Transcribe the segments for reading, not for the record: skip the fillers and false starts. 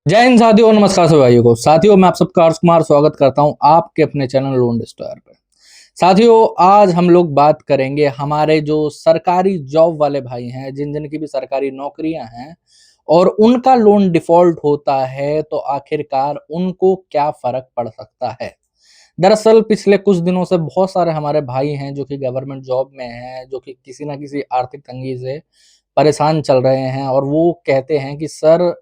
जय हिंद साथियों, नमस्कार सभी भाइयों को। साथियों, मैं आप सबका हर्ष कुमार स्वागत करता हूं आपके अपने चैनल लोन डिस्ट्रॉयर पे। साथियों, आज हम लोग बात करेंगे हमारे जो सरकारी जॉब वाले भाई हैं, जिन जिन की भी सरकारी नौकरियां हैं और उनका लोन डिफॉल्ट होता है, तो आखिरकार उनको क्या फर्क पड़ सकता है। दरअसल पिछले कुछ दिनों से बहुत सारे हमारे भाई हैं जो कि गवर्नमेंट जॉब में हैं, जो कि किसी ना किसी आर्थिक तंगी से परेशान चल रहे हैं और वो कहते हैं कि सर,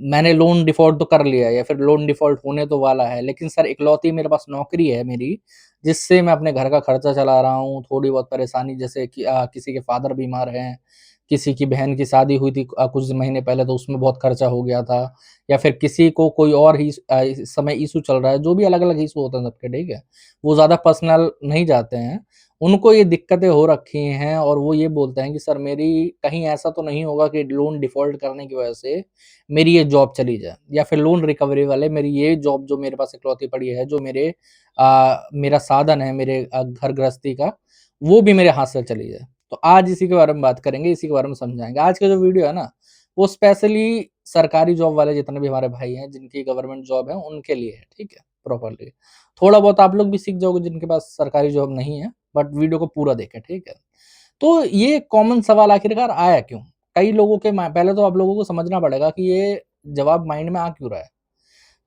मैंने लोन डिफ़ॉल्ट तो कर लिया है या फिर लोन डिफ़ॉल्ट होने तो वाला है, लेकिन सर इकलौती मेरे पास नौकरी है मेरी, जिससे मैं अपने घर का खर्चा चला रहा हूँ। थोड़ी बहुत परेशानी जैसे कि किसी के फ़ादर बीमार हैं, किसी की बहन की शादी हुई थी कुछ महीने पहले तो उसमें बहुत खर्चा हो गया था, या फिर किसी को कोई और ही इस समय इश्यू चल रहा है, जो भी अलग-अलग इश्यू होते हैं सबके, ठीक है? वो ज़्यादा पर्सनल नहीं जाते हैं। उनको ये दिक्कतें हो रखी हैं और वो ये बोलते हैं कि सर, मेरी कहीं ऐसा तो नहीं होगा कि लोन डिफ़ॉल्ट करने की वजह से मेरी ये जॉब चली जाए, या फिर लोन रिकवरी वाले मेरी ये जॉब जो मेरे पास इकलौती पड़ी है, जो मेरा साधन है मेरे घर गृहस्थी का, वो भी मेरे हाथ से चली जाए। तो आज इसी के बारे में बात करेंगे, इसी के बारे में समझाएँगे। आज का जो वीडियो है ना, वो स्पेशली सरकारी जॉब वाले जितने भी हमारे भाई हैं, जिनकी गवर्नमेंट जॉब है, उनके लिए है, ठीक है? प्रॉपर्ली। थोड़ा बहुत आप लोग भी सीख जाओगे जिनके पास सरकारी जॉब नहीं है, बट वीडियो को पूरा देखें, ठीक है? तो ये कॉमन सवाल आखिरकार आया क्यों? कई लोगों के मा पहले तो आप लोगों को समझना पड़ेगा कि ये जवाब माइंड में आ क्यों रहा है।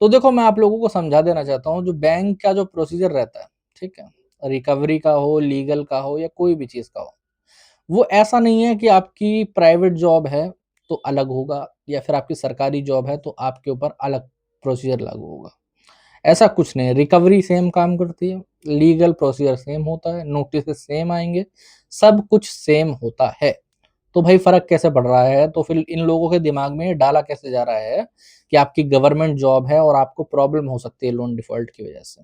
तो देखो, मैं आप लोगों को समझा देना चाहता हूँ, जो बैंक का जो प्रोसीजर रहता है, ठीक है? रिकवरी का हो, लीगल का हो या कोई भी चीज़ का हो, वो ऐसा नहीं है कि आपकी प्राइवेट जॉब है तो अलग होगा, या फिर आपकी सरकारी जॉब है तो आपके ऊपर अलग प्रोसीजर लागू होगा। ऐसा कुछ नहीं है, रिकवरी सेम काम करती है, लीगल प्रोसीजर सेम होता है, नोटिसेस सेम आएँगे, सब कुछ सेम होता है। तो भाई फ़र्क कैसे पड़ रहा है? तो फिर इन लोगों के दिमाग में ये डाला कैसे जा रहा है कि आपकी गवर्नमेंट जॉब है और आपको प्रॉब्लम हो सकती है लोन डिफ़ॉल्ट की वज़ह से।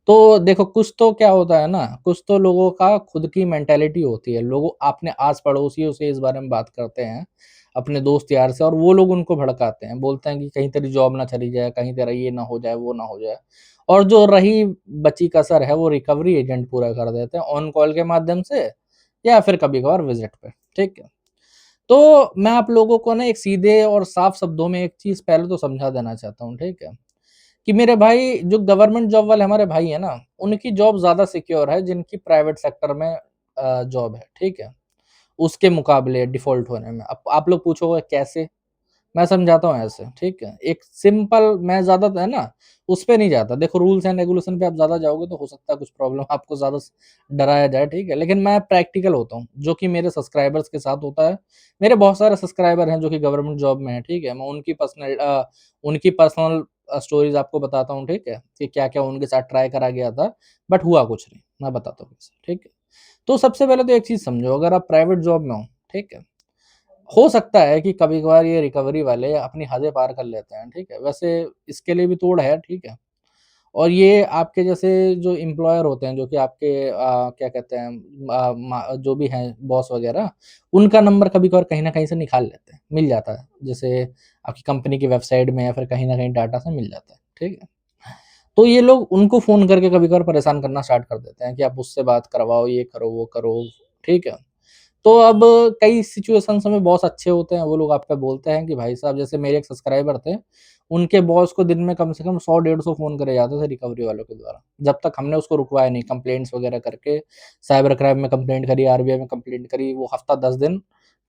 तो देखो, कुछ तो क्या होता है ना, कुछ तो लोगों का खुद की मेंटालिटी होती है। लोग अपने आस-पड़ोसियों से इस बारे में बात करते हैं, अपने दोस्त यार से, और वो लोग उनको भड़काते हैं। बोलते हैं कि कहीं तेरी जॉब ना चली जाए, कहीं तेरा ये ना हो जाए, वो ना हो जाए। और जो रही बची कसर है, वो रिकवरी एजेंट पूरा कर देते हैं ऑन कॉल के माध्यम से, या फिर कभी-कभार विज़िट पे, ठीक है? तो मैं आप लोगों को ना एक सीधे और साफ शब्दों में एक चीज़ पहले तो समझा देना चाहता हूँ, ठीक है? कि मेरे भाई, जो गवर्नमेंट जॉब वाले हमारे भाई हैं ना, उनकी जॉब ज़्यादा सिक्योर है जिनकी प्राइवेट सेक्टर में जॉब है, ठीक है? उसके मुकाबले डिफ़ॉल्ट होने में। अब आप लोग पूछोगे कैसे? मैं समझाता हूँ ऐसे, ठीक है? एक सिंपल, मैं ज़्यादा है ना, उस पे नहीं जाता। देखो, रूल्स एंड रेगुलेशन पे आप ज़्यादा जाओगे तो हो सकता है कुछ प्रॉब्लम आपको ज़्यादा डराया जाए, ठीक है? लेकिन मैं प्रैक्टिकल होता हूँ, जो कि मेरे सब्सक्राइबर्स के साथ होता है। मेरे बहुत सारे सब्सक्राइबर हैं जो कि गवर्नमेंट जॉब में हैं, ठीक है? मैं उनकी पर्सनल स्टोरीज़ आपको बताता हूँ, ठीक है? कि क्या-क्या उनके साथ ट्राई करा गया था, बट हुआ कुछ नहीं। मैं बताता हूँ कैसे, ठीक है? तो सबसे पहले तो एक चीज़ समझो, अगर आप प्राइवेट जॉब में हो, ठीक है? हो सकता है कि कभी-कभार ये रिकवरी वाले अपनी हदें पार कर लेते हैं, ठीक है? वैसे इसके लिए भी तोड़ है, ठीक है? और ये आपके जैसे जो एम्प्लॉयर होते हैं, जो कि आपके क्या कहते हैं, जो भी हैं बॉस वगैरह, उनका नंबर कभी-कभार कहीं न कहीं से निकाल लेते हैं, मिल जाता है। जैसे आपकी कंपनी की वेबसाइट में या फिर कहीं न कहीं डाटा से मिल जाता है, ठीक है? तो ये लोग उनको फ़ोन करके कभी-कभार परेशान करना स्टार्ट कर देते हैं कि आप उससे बात करवाओ, ये करो, वो करो, ठीक है? तो अब कई सिचुएशंस में बॉस अच्छे होते हैं, वो लोग आप पे बोलते हैं कि भाई साहब, जैसे मेरे एक सब्सक्राइबर थे, उनके बॉस को दिन में कम से कम 100 डेढ़ 100 फ़ोन करे जाते थे रिकवरी वालों के द्वारा। जब तक हमने उसको रुकवाया नहीं, कंप्लेंट्स वगैरह करके, साइबर क्राइम में कंप्लेंट करी, आरबीआई में कंप्लेंट करी, वो हफ़्ता 10 दिन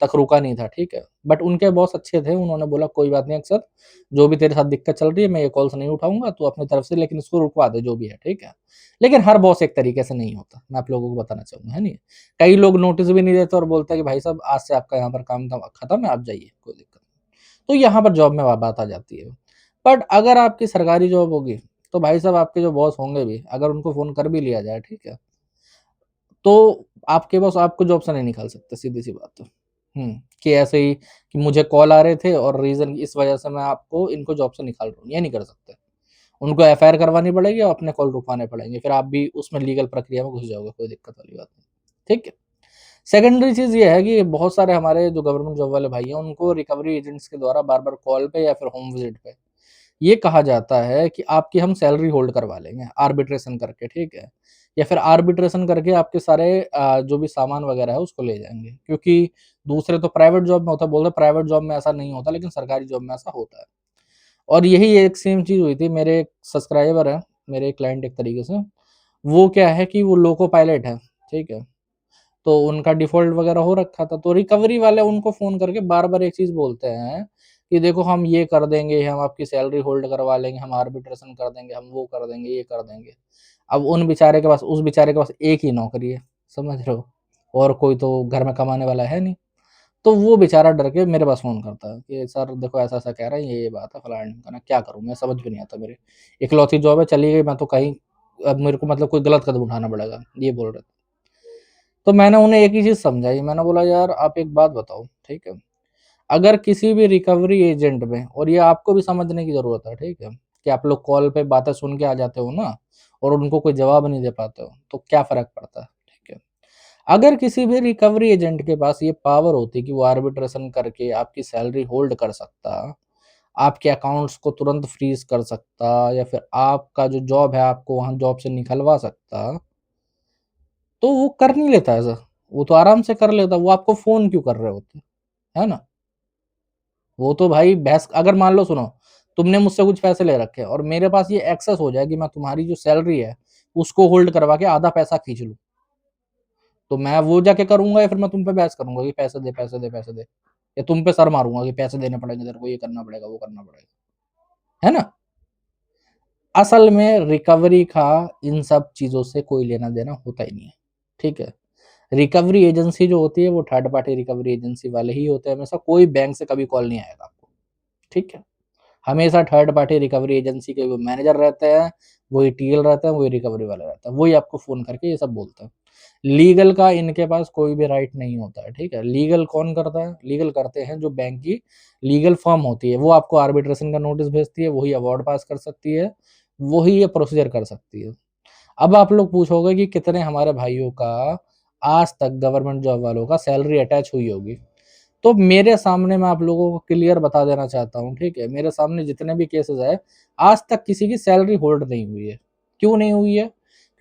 तक रुका नहीं था, ठीक है? बट उनके बॉस अच्छे थे, उन्होंने बोला कोई बात नहीं अक्षत, जो भी तेरे साथ दिक्कत चल रही है, मैं ये कॉल्स नहीं उठाऊँगा, तू अपनी तरफ से लेकिन इसको रुकवा दे जो भी है, ठीक है? लेकिन हर बॉस एक तरीके से नहीं होता, मैं आप लोगों को बताना चाहूँगा, है नहीं? कई लोग नोटिस भी नहीं देते और बोलते हैं कि भाई साहब, आज से आपका यहाँ पर काम खत्म है, आप जाइए, कोई दिक्कत नहीं। तो यहाँ पर जॉब में बात आ जाती है। बट अगर आपकी सरकारी जॉब होगी, तो भाई साहब आपके जो बॉस होंगे भी, अगर उनको फ़ोन कर भी लिया जाए, ठीक है? तो आपके बॉस आपको जॉब से नहीं निकाल सकते, सीधी-सी बात है। कि ऐसे ही कि मुझे कॉल आ रहे थे और रीज़न इस वजह से मैं आपको इनको जॉब से निकाल रहा हूँ, ये नहीं कर सकते। उनको एफआईआर करवानी पड़ेगी और अपने कॉल रुकवाने पड़ेंगे, फिर आप भी उसमें लीगल प्रक्रिया में घुस जाओगे, कोई दिक्कत वाली बात नहीं। ठीक है? सेकेंडरी चीज़ ये है कि बहुत सारे हमारे जो गवर्नमेंट जॉब वाले भाई हैं, उनको रिकवरी एजेंट्स के द्वारा बार-बार कॉल पे या फिर होम विज़िट पे ये कहा जाता है कि आपकी हम सैलरी होल्ड करवा लेंगे आर्बिट्रेशन करके, ठीक है? या फिर आर्बिट्रेशन करके आपके सारे जो भी सामान वगैरह है उसको ले जाएँगे। क्योंकि दूसरे तो प्राइवेट जॉब में होता है, बोलते हैं प्राइवेट जॉब में ऐसा नहीं होता, लेकिन सरकारी जॉब में ऐसा होता है। और यही एक सेम चीज़ हुई थी, मेरे एक सब्सक्राइबर हैं, मेरे क्लाइंट एक तरीके से, वो क्या है कि वो लोको पायलट है, ठीक है? तो उनका डिफ़ॉल्ट वगैरह हो रखा था, तो रिकवरी वाले उनको फ़ोन करके बार-बार एक चीज़ बोलते हैं कि देखो हम ये कर देंगे, हम आपकी सैलरी होल्ड करवा लेंगे, हम आर्बिट्रेशन कर देंगे, हम वो कर देंगे, ये कर देंगे। अब उस बेचारे के पास एक ही नौकरी है, समझ रहे हो? और कोई तो घर में कमाने वाला है नहीं। तो वो बेचारा डर के मेरे पास फ़ोन करता है कि सर देखो ऐसा-ऐसा कह रहा है, ये बात है फलाना-ढिमकाना, क्या करूँ मैं समझ में नहीं आता मेरे। इकलौती जॉब है, चली गई, मैं तो कहीं अब मेरे को मतलब कोई गलत कदम उठाना पड़ेगा, ये बोल रहे थे। तो मैंने उन्हें एक ही चीज़ समझाई, मैंने बोला यार आप एक बात बताओ, ठीक है? अगर किसी भी रिकवरी एजेंट में, और ये आपको भी समझने की ज़रूरत है, ठीक है? कि आप लोग कॉल पे बातें सुन के आ जाते हो ना और उनको कोई जवाब नहीं दे पाते हो, तो क्या फ़र्क पड़ता है, ठीक है? अगर किसी भी रिकवरी एजेंट के पास ये पावर होती कि वो आर्बिट्रेशन करके आपकी सैलरी होल्ड कर सकता, आपके अकाउंट्स को तुरंत फ्रीज़ कर सकता या फिर आपका जो जॉब है आपको वहाँ जॉब से निकलवा सकता, तो वो कर नहीं लेता ऐसा। वो तो आराम से कर लेता, वो आपको फ़ोन क्यों कर रहे होते, है ना? वो तो भाई बहस, अगर मान लो सुनो, तुमने मुझसे कुछ पैसे ले रखे हैं और मेरे पास ये एक्सेस हो जाए कि मैं तुम्हारी जो सैलरी है, उसको होल्ड करवा के आधा पैसा खींच लूँ, तो मैं वो जाके करूँगा या फिर मैं तुम पे बहस करूँगा कि पैसे दे, पैसे दे, पैसे दे? या तुम पे सर मारूँगा कि पैसे देने पड़ेंगे तेरे को, ये करना पड़ेगा, वो करना पड़ेगा, है ना? असल में रिकवरी का इन सब चीज़ों से कोई लेना-देना होता ही नहीं है, ठीक है? रिकवरी एजेंसी जो होती है वो थर्ड पार्टी रिकवरी एजेंसी वाले ही होते हैं हमेशा, कोई बैंक से कभी कॉल नहीं आएगा आपको, ठीक है? हमेशा थर्ड पार्टी रिकवरी एजेंसी के वो मैनेजर रहते हैं, वही टीएल रहते हैं, वही रिकवरी वाले रहते हैं, वही आपको फ़ोन करके ये सब बोलते हैं। लीगल का इनके पास कोई भी राइट नहीं होता है, ठीक है? लीगल कौन करता है? लीगल करते हैं जो बैंक की लीगल फर्म होती है, वो आपको आर्बिट्रेशन का नोटिस भेजती है, वही अवार्ड पास कर सकती है, वही ये प्रोसीजर कर सकती है। अब आप लोग पूछोगे कि कितने हमारे भाइयों का आज तक गवर्नमेंट जॉब वालों का सैलरी अटैच हुई होगी? तो मेरे सामने मैं आप लोगों को क्लियर बता देना चाहता हूँ, ठीक है? मेरे सामने जितने भी केसेज़ आए, आज तक किसी की सैलरी होल्ड नहीं हुई है। क्यों नहीं हुई है?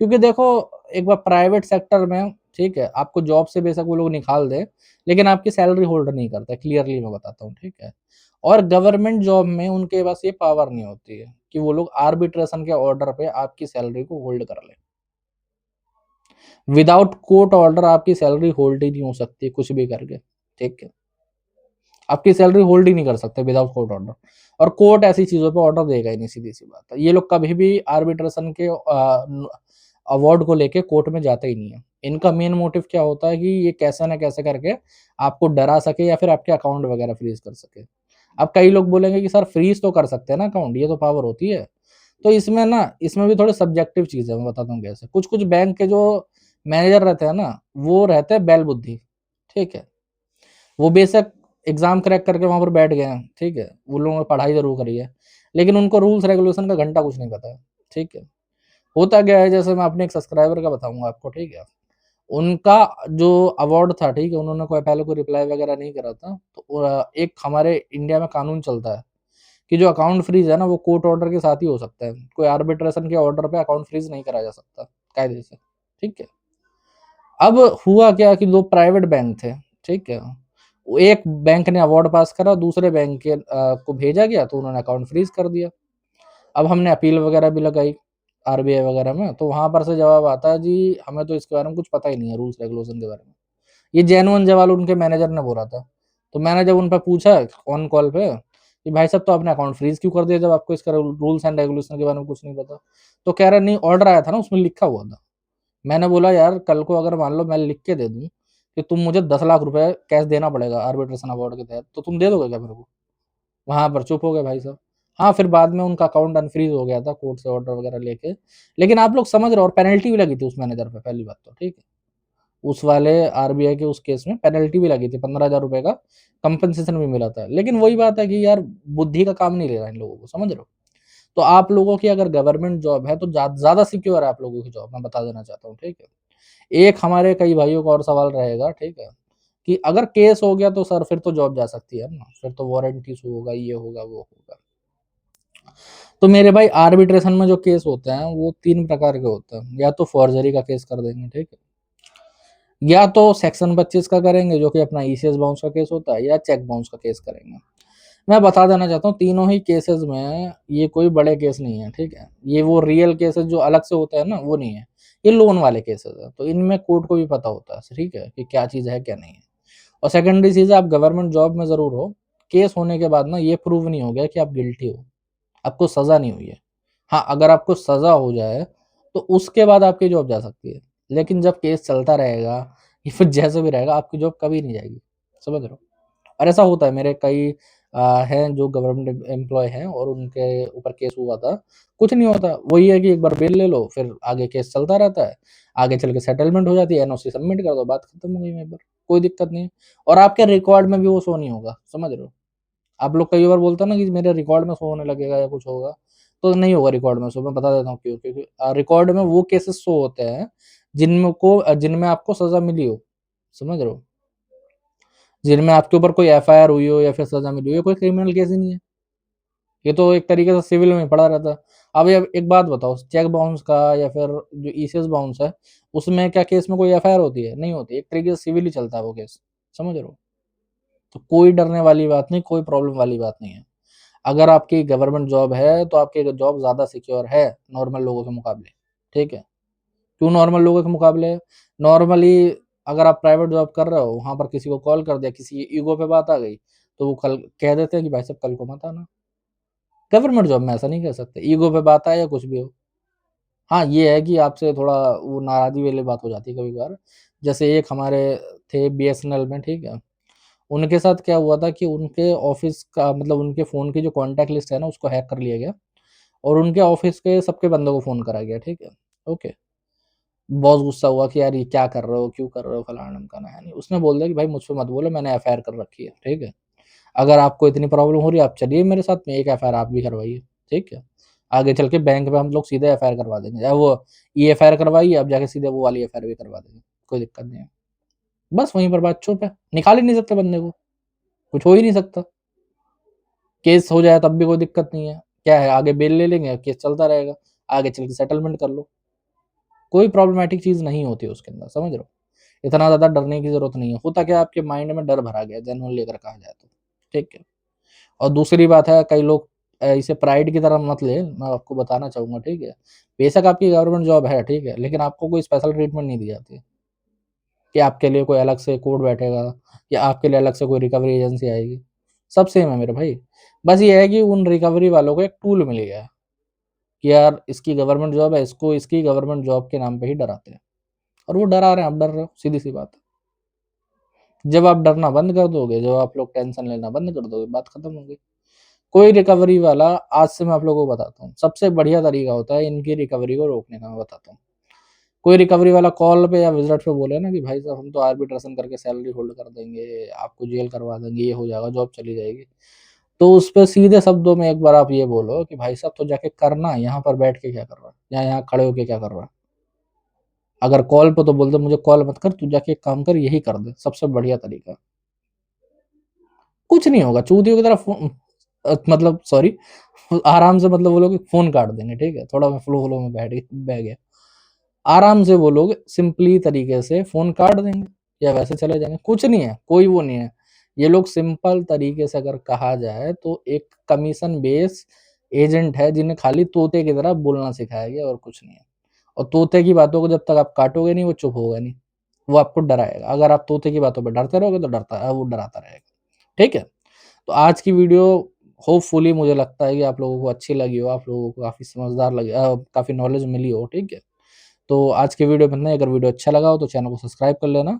क्योंकि देखो, एक बार प्राइवेट सेक्टर में, ठीक है, आपको जॉब से बेशक वो लोग निकाल दें, लेकिन आपकी सैलरी होल्ड नहीं करते, क्लियरली मैं बताता हूँ, ठीक है? और गवर्नमेंट जॉब में उनके पास ये पावर नहीं होती है कि वो लोग आर्बिट्रेशन के ऑर्डर पे आपकी सैलरी को होल्ड कर लें। विदाउट कोर्ट ऑर्डर आपकी सैलरी होल्ड ही नहीं हो सकती कुछ भी करके, ठीक है? आपकी सैलरी होल्ड ही नहीं कर सकते विदाउट कोर्ट ऑर्डर, और कोर्ट ऐसी चीज़ों पे ऑर्डर देगा ही नहीं, सीधी-सी बात है। ये लोग कभी भी आर्बिट्रेशन के अवार्ड को लेके कोर्ट में जाते ही नहीं है। इनका मेन मोटिव क्या होता है कि ये कैसे ना कैसे करके आपको डरा सके या फिर आपके अकाउंट वगैरह फ्रीज़ कर सके। अब कई लोग बोलेंगे कि सर फ्रीज़ तो कर सकते हैं ना अकाउंट, ये तो पावर होती है। तो इसमें भी थोड़ी सब्जेक्टिव चीज़ है, मैं बताता हूँ कैसे। कुछ-कुछ बैंक के जो मैनेजर रहते हैं ना, वो रहते हैं बैल-बुद्धि, ठीक है? वो बेशक एग्ज़ाम क्रैक करके वहाँ पर बैठ गए हैं, ठीक है? उन लोगों ने पढ़ाई ज़रूर करी है, लेकिन उनको रूल्स रेगुलेशन का घंटा कुछ नहीं पता है, ठीक है? होता क्या है, जैसे मैं अपने एक सब्सक्राइबर का बताऊँगा आपको, ठीक है? उनका जो अवार्ड था, ठीक है? उन्होंने कोई पहले कोई रिप्लाई वगैरह नहीं करा था, तो एक हमारे इंडिया में कानून चलता है कि जो अकाउंट फ्रीज़ है ना, वो कोर्ट ऑर्डर के साथ ही हो सकता है। कोई आर्बिट्रेशन के ऑर्डर पे अकाउंट फ्रीज़ नहीं करा जा सकता, कायदे से, ठीक है? अब हुआ क्या कि 2 प्राइवेट बैंक थे, ठीक है? वो एक बैंक ने अवार्ड पास करा, दूसरे बैंक को भेजा गया, तो उन्होंने अकाउंट फ्रीज़ कर दिया। अब हमने अपील वगैरह भी लगाई आरबीआई वगैरह में, तो वहाँ पर से जवाब आता है, जी हमें तो इसके बारे में कुछ पता ही नहीं है, रूल्स रेगुलेशन के बारे में। ये जेन्युइन जवाब उनके मैनेजर ने बोला था। तो मैंने जब उन पे पूछा ऑन कॉल पे कि भाई साहब, तो आपने अकाउंट फ्रीज़ क्यों कर दिया जब आपको इसका रूल्स एंड रेगुलेशन के बारे में कुछ नहीं पता? तो कह रहा है नहीं, ऑर्डर आया था ना, उसमें लिखा हुआ था। मैंने बोला यार, कल को अगर मान लो मैं लिख के दे दूँ कि तुम मुझे 10 लाख रुपए कैश देना पड़ेगा आर्बिट्रेशन अवार्ड के तहत, तो तुम दे दोगे क्या मेरे को? वहाँ पर चुप हो गए भाई साहब। हाँ, फिर बाद में उनका अकाउंट अनफ्रीज़ हो गया था कोर्ट से ऑर्डर वगैरह लेके। लेकिन आप लोग समझ रहे हो, और पेनल्टी भी लगी थी उस मैनेजर पे, पहली बात तो, ठीक है? उस वाले आरबीआई के उस केस में पेनल्टी भी लगी थी, ₹15,000 का कंपनसेशन भी मिला था। लेकिन वही बात है कि यार, बुद्धि का काम नहीं ले रहा इन लोगों को, समझ रहे हो? तो आप लोगों की अगर गवर्नमेंट जॉब है तो ज़्यादा सिक्योर है आप लोगों की जॉब, मैं बता देना चाहता हूँ, ठीक है? एक हमारे कई भाइयों का और सवाल रहेगा, ठीक है? कि अगर केस हो गया तो सर फिर तो जॉब जा सकती है ना? फिर तो वारंट इश्यू होगा, ये होगा, वो होगा। तो मेरे भाई, आर्बिट्रेशन में जो केस होते हैं वो 3 प्रकार के होते हैं। या तो फ़ॉर्जरी का केस कर देंगे, ठीक है? या तो सेक्शन 25 का करेंगे जो कि अपना ईसीएस बाउंस का केस होता है, या चेक बाउंस का केस करेंगे। मैं बता देना चाहता हूँ तीनों ही केसेस में ये कोई बड़े केस नहीं है, ठीक है। ये वो रियल केसेस जो अलग से होते हैं ना, वो नहीं है। ये लोन वाले केसेस है, तो इनमें कोर्ट को भी पता होता है, ठीक है, कि क्या चीज़ है क्या नहीं है। और सेकेंडरी चीज़ है, आप गवर्नमेंट जॉब में ज़रूर हो, केस होने के बाद ना ये प्रूव नहीं हो गया कि आप गिल्टी हो, आपको सज़ा नहीं हुई है। हाँ, अगर आपको सज़ा हो जाए तो उसके बाद आपकी जॉब जा सकती है, लेकिन जब केस चलता रहेगा या फिर जैसे भी रहेगा, आपकी जॉब कभी नहीं जाएगी, समझ रहे हो? और ऐसा होता है, मेरे कई हैं जो गवर्नमेंट एम्प्लॉय हैं और उनके ऊपर केस हुआ था। कुछ नहीं होता, वही है कि एक बार बेल ले लो, फिर आगे केस चलता रहता है, आगे चल के सेटलमेंट हो जाती है, एनओसी सबमिट कर दो, बात खत्म हो गई वहीं पर, कोई दिक्कत नहीं है। और आपके रिकॉर्ड में भी वो शो नहीं होगा, समझ रहे हो? आप लोग कई बार बोलते हो ना कि मेरे रिकॉर्ड में शो होने लगेगा या कुछ होगा, तो नहीं होगा रिकॉर्ड में शो। मैं बता देता हूँ क्यों, क्योंकि रिकॉर्ड में वो केसेस शो होते हैं जिनमें आपको सज़ा मिली हो, समझ रहे हो? जिनमें आपके ऊपर कोई एफआईआर हुई हो या फिर सज़ा मिली हो, ये कोई क्रिमिनल केस ही नहीं है। ये तो एक तरीके से सिविल में पड़ा रहता है। अब ये एक बात बताओ, चेक बाउंस का या फिर जो ईसीएस बाउंस है, उसमें क्या केस में कोई एफआईआर होती है? नहीं होती। एक तरीके से सिविल ही चलता है वो केस, समझ रहे हो? तो कोई डरने वाली बात नहीं, कोई प्रॉब्लम वाली बात नहीं है। अगर आपकी गवर्नमेंट जॉब है, तो आपकी जॉब ज़्यादा सिक्योर है नॉर्मल लोगों के मुकाबले, ठीक है? क्यों नॉर्मल लोगों के मुकाबले? नॉर्मली अगर आप प्राइवेट जॉब कर रहे हो, वहाँ पर किसी को कॉल कर दिया, किसी की ईगो पे बात आ गई, तो वो कल कह देते हैं कि भाई साहब कल को मत आना। गवर्नमेंट जॉब में ऐसा नहीं कह सकते, ईगो पे बात आए या कुछ भी हो। हाँ, ये है कि आपसे थोड़ा वो नाराज़ी वाली बात हो जाती है कभी-कभार। जैसे एक हमारे थे बीएसएनएल में, ठीक है? उनके साथ क्या हुआ था कि उनके ऑफ़िस का मतलब उनके फ़ोन की जो कॉन्टैक्ट लिस्ट है ना, उसको हैक कर लिया गया और उनके ऑफ़िस के सबके बंदों को फ़ोन करा गया, ठीक है? ओके। बॉस गुस्सा हुआ कि यार ये क्या कर रहे हो, क्यों कर रहे हो, फलाना-ढिमकाना, है नहीं। उसने बोल दिया कि भाई मुझ पे मत बोलो, मैंने एफआईआर कर रखी है, ठीक है? अगर आपको इतनी प्रॉब्लम हो रही है, आप चलिए मेरे साथ में, एक एफआईआर आप भी करवाइए, ठीक है? आगे चल के बैंक में हम लोग सीधे एफआईआर करवा देंगे। वो ये एफआईआर करवाइए, अब जाके सीधे वो वाली एफआईआर भी करवा देंगे, कोई दिक्कत नहीं है। बस वहीं पर बात चुप है, निकाल ही नहीं सकते बंदे को, कुछ हो ही नहीं सकता। केस हो जाए तब भी कोई दिक्कत नहीं है। क्या है, आगे बेल ले लेंगे, केस चलता रहेगा, आगे चल के सेटलमेंट कर लो। कोई प्रॉब्लमैटिक चीज़ नहीं होती है उसके अंदर, समझ रहे हो? इतना ज़्यादा डरने की ज़रूरत नहीं है। होता क्या है, आपके माइंड में डर भरा गया है, जेन्युइनली अगर कहा जाए तो, ठीक है? और दूसरी बात है, कई लोग इसे प्राइड की तरह मत लें, मैं आपको बताना चाहूँगा, ठीक है? बेशक आपकी गवर्नमेंट जॉब है, ठीक है? लेकिन आपको कोई स्पेशल ट्रीटमेंट नहीं दी जाती कि आपके लिए कोई अलग से कोर्ट बैठेगा या आपके लिए अलग से कोई रिकवरी एजेंसी आएगी। सब सेम है मेरे भाई। बस ये है कि उन रिकवरी वालों को एक टूल मिल गया है कि यार इसकी गवर्नमेंट जॉब है, इसको इसकी गवर्नमेंट जॉब के नाम पे ही डराते हैं और वो डरा रहे हैं, आप डर रहे हो, सीधी-सी बात है। जब आप डरना बंद कर दोगे, जब आप लोग टेंशन लेना बंद कर दोगे, बात खत्म हो गई। कोई रिकवरी वाला, आज से मैं आप लोगों को बताता हूँ, सबसे बढ़िया तरीका होता है इनकी रिकवरी को रोकने का, मैं बताता हूँ। कोई रिकवरी वाला कॉल पे या विज़िट पे बोले ना कि भाई साहब हम तो आर्बिट्रेशन करके सैलरी होल्ड कर देंगे, आपको जेल करवा देंगे, ये हो जाएगा, जॉब चली जाएगी। तो उस पे सीधे शब्दों में एक बार आप ये बोलो कि भाई साहब तो जाके करना, यहाँ पर बैठ के क्या कर रहा है? या यहाँ खड़े होके क्या कर रहा है? अगर कॉल पे तो बोल दो मुझे कॉल मत कर, तू जाके एक काम कर, यही कर दे, सबसे बढ़िया तरीका। कुछ नहीं होगा, चूतियों की तरह मतलब सॉरी, आराम से, मतलब वो लोग फ़ोन काट देंगे, ठीक है? थोड़ा मैं फ़्लो-फ़्लो में बह गया। आराम से वो लोग सिंपली तरीके से फ़ोन काट देंगे या वैसे चले जाएँगे, कुछ नहीं है, कोई वो नहीं है। ये लोग सिंपल तरीके से अगर कहा जाए तो एक कमीशन बेस एजेंट है जिन्हें खाली तोते की तरह बोलना सिखाया गया और कुछ नहीं है। और तोते की बातों को जब तक आप काटोगे नहीं, वो चुप होगा नहीं, वो आपको डराएगा। अगर आप तोते की बातों पे डरते रहोगे तो वो डराता रहेगा, ठीक है? तो आज की वीडियो होपफुली मुझे लगता है कि आप लोगों को अच्छी लगी हो, आप लोगों को काफ़ी समझदार लगी, काफ़ी नॉलेज मिली हो, ठीक है? तो आज की वीडियो में इतना ही। अगर वीडियो अच्छा लगा हो तो चैनल को सब्सक्राइब कर लेना।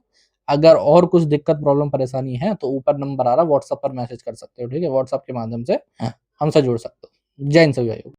अगर और कुछ दिक्कत, प्रॉब्लम, परेशानी है तो ऊपर नंबर आ रहा है, व्हाट्सएप पर मैसेज कर सकते हो, ठीक है? व्हाट्सएप के माध्यम से हमसे जुड़ सकते हो। जय हिंद सभी भाइयों को।